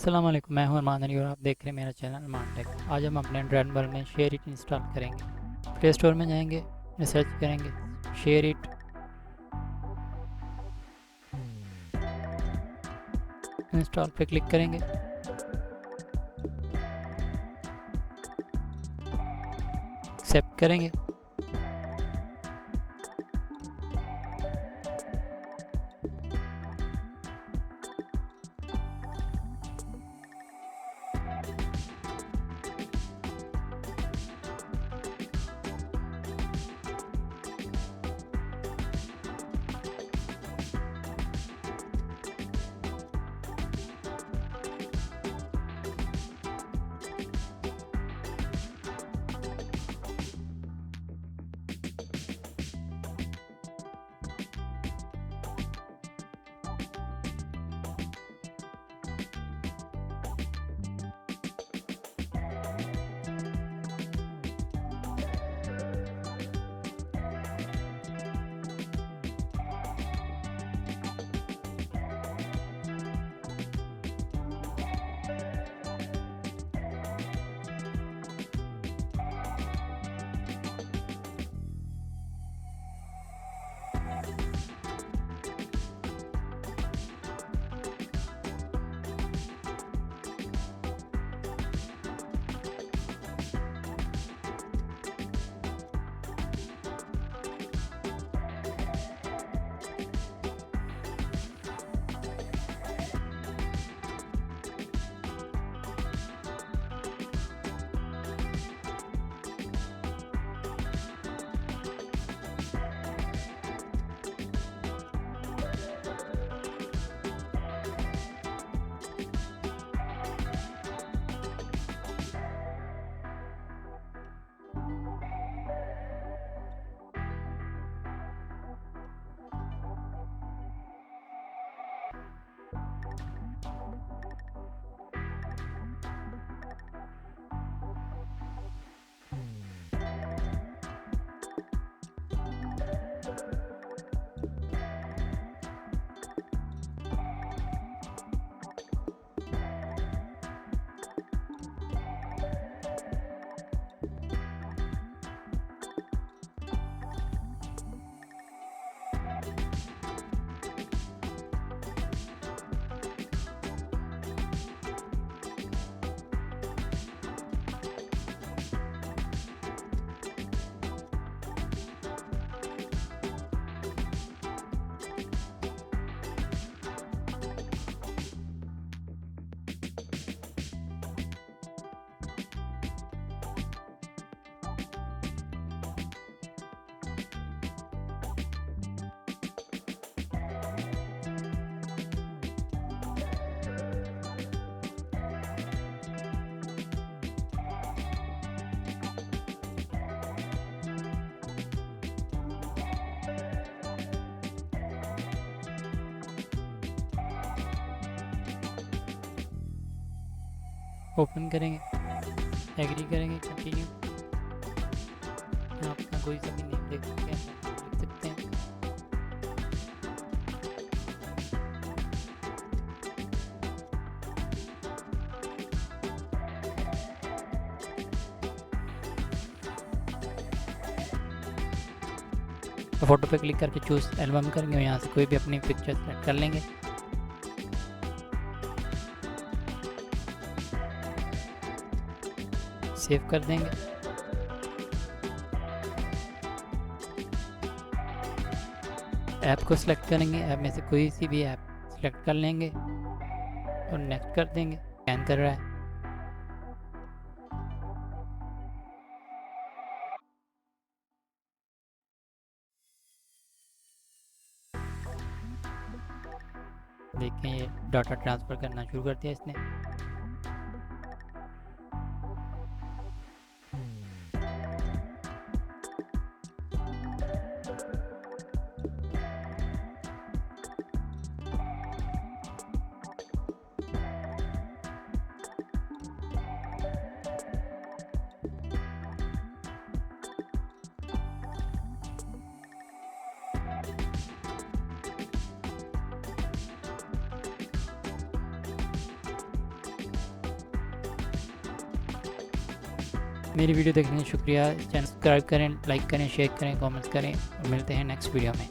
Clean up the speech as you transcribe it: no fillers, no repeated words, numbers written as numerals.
अस्सलाम वालेकुम, मैं हूं अरमान और आप देख रहे हैं मेरा चैनल अरमान टेक। आज हम अपने एंड्रॉइड मोबाइल में शेयर इट इंस्टॉल करेंगे। प्ले स्टोर में जाएंगे, रिसर्च करेंगे शेयर इट, इंस्टॉल पे क्लिक करेंगे। एक्सेप्ट करेंगे। ओपन करेंगे, एग्री करेंगे, कंटिन्यू। यहाँ अपना कोई सा भी नेम देख सकते हैं, लिख सकते हैं। फोटो पे क्लिक करके चूज एल्बम करेंगे और यहाँ से कोई भी अपनी पिक्चर सेलेक्ट कर लेंगे। सेव कर देंगे। ऐप को सिलेक्ट करेंगे, ऐप में से कोई सी भी ऐप सिलेक्ट कर लेंगे और नेक्स्ट कर देंगे। स्कैन कर रहा है। देखें ये डाटा ट्रांसफ़र करना शुरू कर दिया इसने। मेरी वीडियो देखने का शुक्रिया। चैनल सब्सक्राइब करें, लाइक करें, शेयर करें, कमेंट्स करें और मिलते हैं नेक्स्ट वीडियो में।